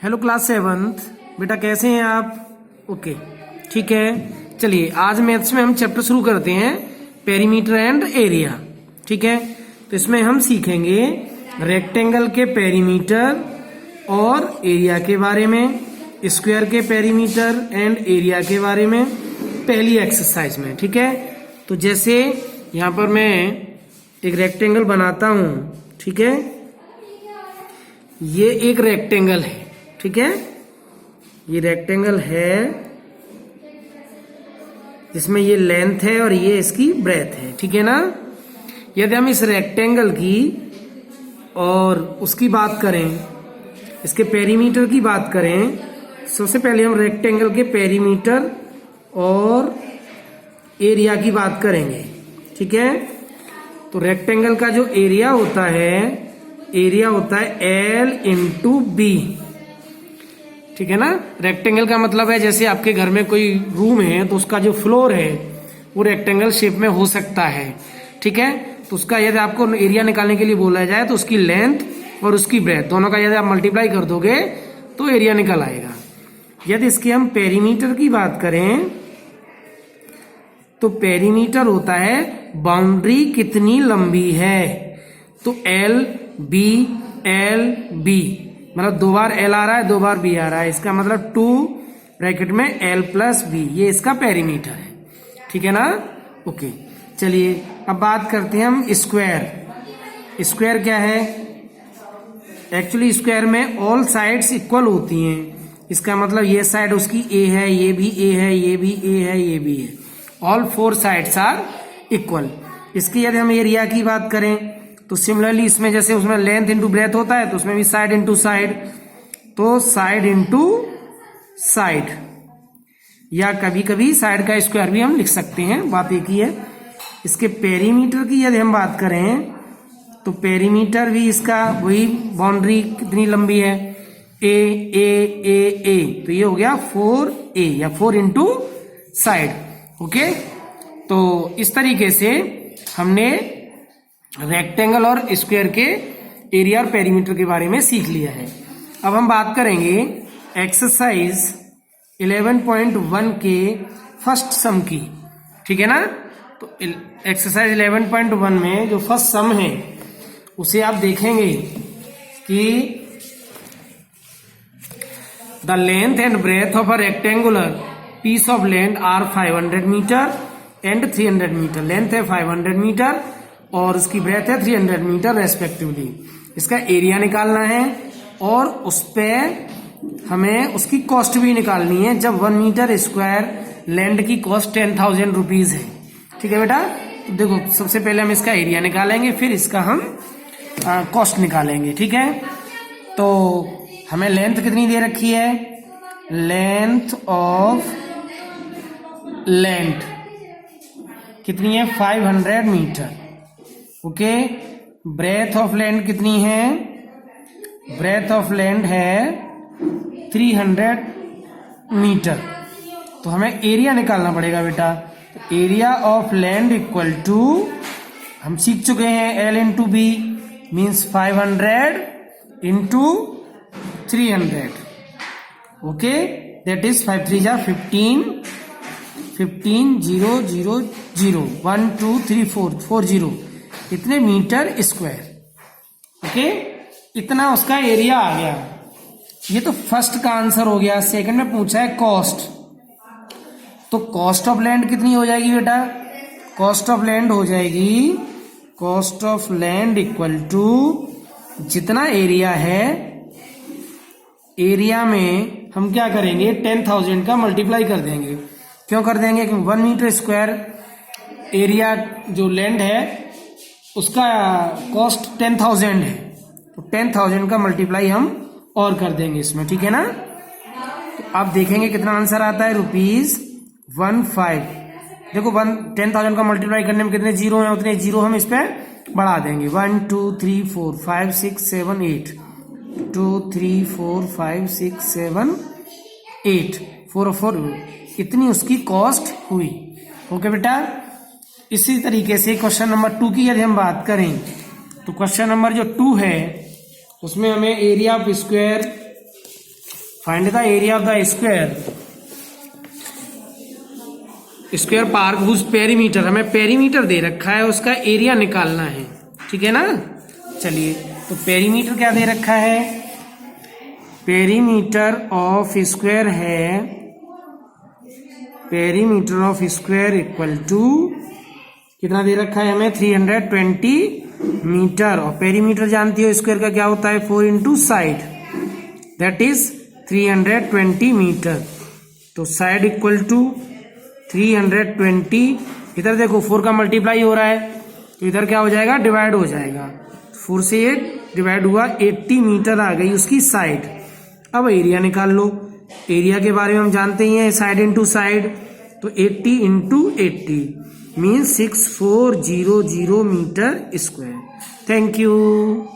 Hello class 7th। बेटा कैसे हैं आप? ओके, ठीक है। चलिए आज मैथ्स में हम चैप्टर शुरू करते हैं, पेरीमीटर एंड एरिया। ठीक है, तो इसमें हम सीखेंगे रेक्टेंगल के पेरीमीटर और एरिया के बारे में, स्क्वायर के पेरीमीटर एंड एरिया के बारे में पहली एक्सरसाइज में। ठीक है, तो जैसे यहाँ पर मैं एक रेक्टेंगल बनाता हूं, ठीक है, ये एक रेक्टेंगल है। ठीक है, ये रेक्टेंगल है जिसमें ये लेंथ है और ये इसकी ब्रेथ है। ठीक है ना। यदि हम इस रेक्टेंगल की और उसकी बात करें, इसके पेरीमीटर की बात करें, सबसे पहले हम रेक्टेंगल के पेरीमीटर और एरिया की बात करेंगे। ठीक है, तो रेक्टेंगल का जो एरिया होता है L इंटू बी। ठीक है ना। रेक्टेंगल का मतलब है जैसे आपके घर में कोई रूम है तो उसका जो फ्लोर है वो रेक्टेंगल शेप में हो सकता है। ठीक है, तो उसका यदि आपको एरिया निकालने के लिए बोला जाए तो उसकी लेंथ और उसकी ब्रेथ दोनों का यदि आप मल्टीप्लाई कर दोगे तो एरिया निकल आएगा। यदि इसके हम पेरीमीटर की बात करें तो पेरीमीटर होता है बाउंड्री कितनी लंबी है। तो L B मतलब दो बार L आ रहा है, दो बार B आ रहा है, इसका मतलब 2 ब्रैकेट में L प्लस B, ये इसका पेरीमीटर है। ठीक है ना। ओके, चलिए अब बात करते हैं हम स्क्वायर। स्क्वायर क्या है? एक्चुअली स्क्वायर में ऑल साइड्स इक्वल होती हैं। इसका मतलब ये साइड उसकी A है, ये भी A है, ये भी A है, ये भी है। All 4 sides are equal. इसकी यदि हम एरिया की बात करें तो सिमिलरली इसमें जैसे उसमें लेंथ इंटू ब्रेथ होता है तो उसमें भी साइड इंटू साइड, तो साइड इंटू साइड, या कभी कभी साइड का स्क्वायर भी हम लिख सकते हैं, बात एक ही है। इसके पेरीमीटर की यदि हम बात करें तो पेरीमीटर भी इसका वही बाउंड्री कितनी लंबी है, ए, तो ये हो गया 4A या 4 इंटू साइड। ओके, तो इस तरीके से हमने रेक्टेंगल और स्क्वायर के एरिया और पेरीमीटर के बारे में सीख लिया है। अब हम बात करेंगे एक्सरसाइज 11.1 के फर्स्ट सम की। ठीक है ना। तो एक्सरसाइज 11.1 में जो फर्स्ट सम है उसे आप देखेंगे कि the length and breadth of a rectangular piece of land are 500 metre and 300 metre. Length है 500 मीटर और उसकी ब्रेथ है 300 मीटर रेस्पेक्टिवली। इसका एरिया निकालना है और उस पे हमें उसकी कॉस्ट भी निकालनी है। जब 1 मीटर स्क्वायर लैंड की कॉस्ट 10,000 रुपीज है। ठीक है बेटा, तो देखो सबसे पहले हम इसका एरिया निकालेंगे, फिर इसका हम कॉस्ट निकालेंगे। ठीक है, तो हमें लेंथ कितनी दे रखी है, लेंथ ऑफ लैंड कितनी है 500 metre. Okay, breadth of land कितनी है, ब्रेथ ऑफ लैंड है 300 मीटर। तो हमें एरिया निकालना पड़ेगा बेटा। तो area of land equal to, हम सीख चुके हैं L into B means 500 into 300। Okay, that is 5 3 जा 15 0 0 0 1 2 3 4 40 इतने मीटर स्क्वायर। ओके, इतना उसका एरिया आ गया। ये तो फर्स्ट का आंसर हो गया। सेकंड में पूछा है कॉस्ट, तो कॉस्ट ऑफ लैंड कितनी हो जाएगी बेटा, कॉस्ट ऑफ लैंड हो जाएगी, cost of land equal to जितना एरिया है, एरिया में हम क्या करेंगे 10,000 का मल्टीप्लाई कर देंगे। क्यों कर देंगे, क्योंकि 1 मीटर स्क्वायर एरिया जो लैंड है उसका कॉस्ट 10,000 है, तो 10,000 का मल्टीप्लाई हम और कर देंगे इसमें। ठीक है ना। तो आप देखेंगे कितना आंसर आता है, ₹15। देखो 10,000 का मल्टीप्लाई करने में कितने जीरो हैं, उतने जीरो हम इस पे बढ़ा देंगे। 1 2 3 4 5 6 7 8 2 3 4 5 6 7 8 4 4 इतनी उसकी कॉस्ट हुई। ओके बेटा, इसी तरीके से क्वेश्चन नंबर 2 की यदि हम बात करें तो क्वेश्चन नंबर जो 2 है उसमें हमें area of square find the area of the square park whose perimeter, हमें पेरीमीटर दे रखा है, उसका एरिया निकालना है, ठीक है ना। चलिए, तो पेरीमीटर क्या दे रखा है, पेरीमीटर ऑफ स्क्वायर है, perimeter of square equal to कितना दे रखा है हमें, 320 मीटर। और पेरीमीटर जानती हो स्क्वायर का क्या होता है, 4 into side, that is 320 metre. तो साइड इक्वल टू 320, इधर देखो 4 का मल्टीप्लाई हो रहा है, तो इधर क्या हो जाएगा, डिवाइड हो जाएगा, 4 से 8 डिवाइड हुआ, 80 मीटर आ गई उसकी साइड। अब एरिया निकाल लो, एरिया के बारे में हम जानते ही हैं, साइड इंटू साइड, तो 80 into 80 means 6400 metre square. Thank you.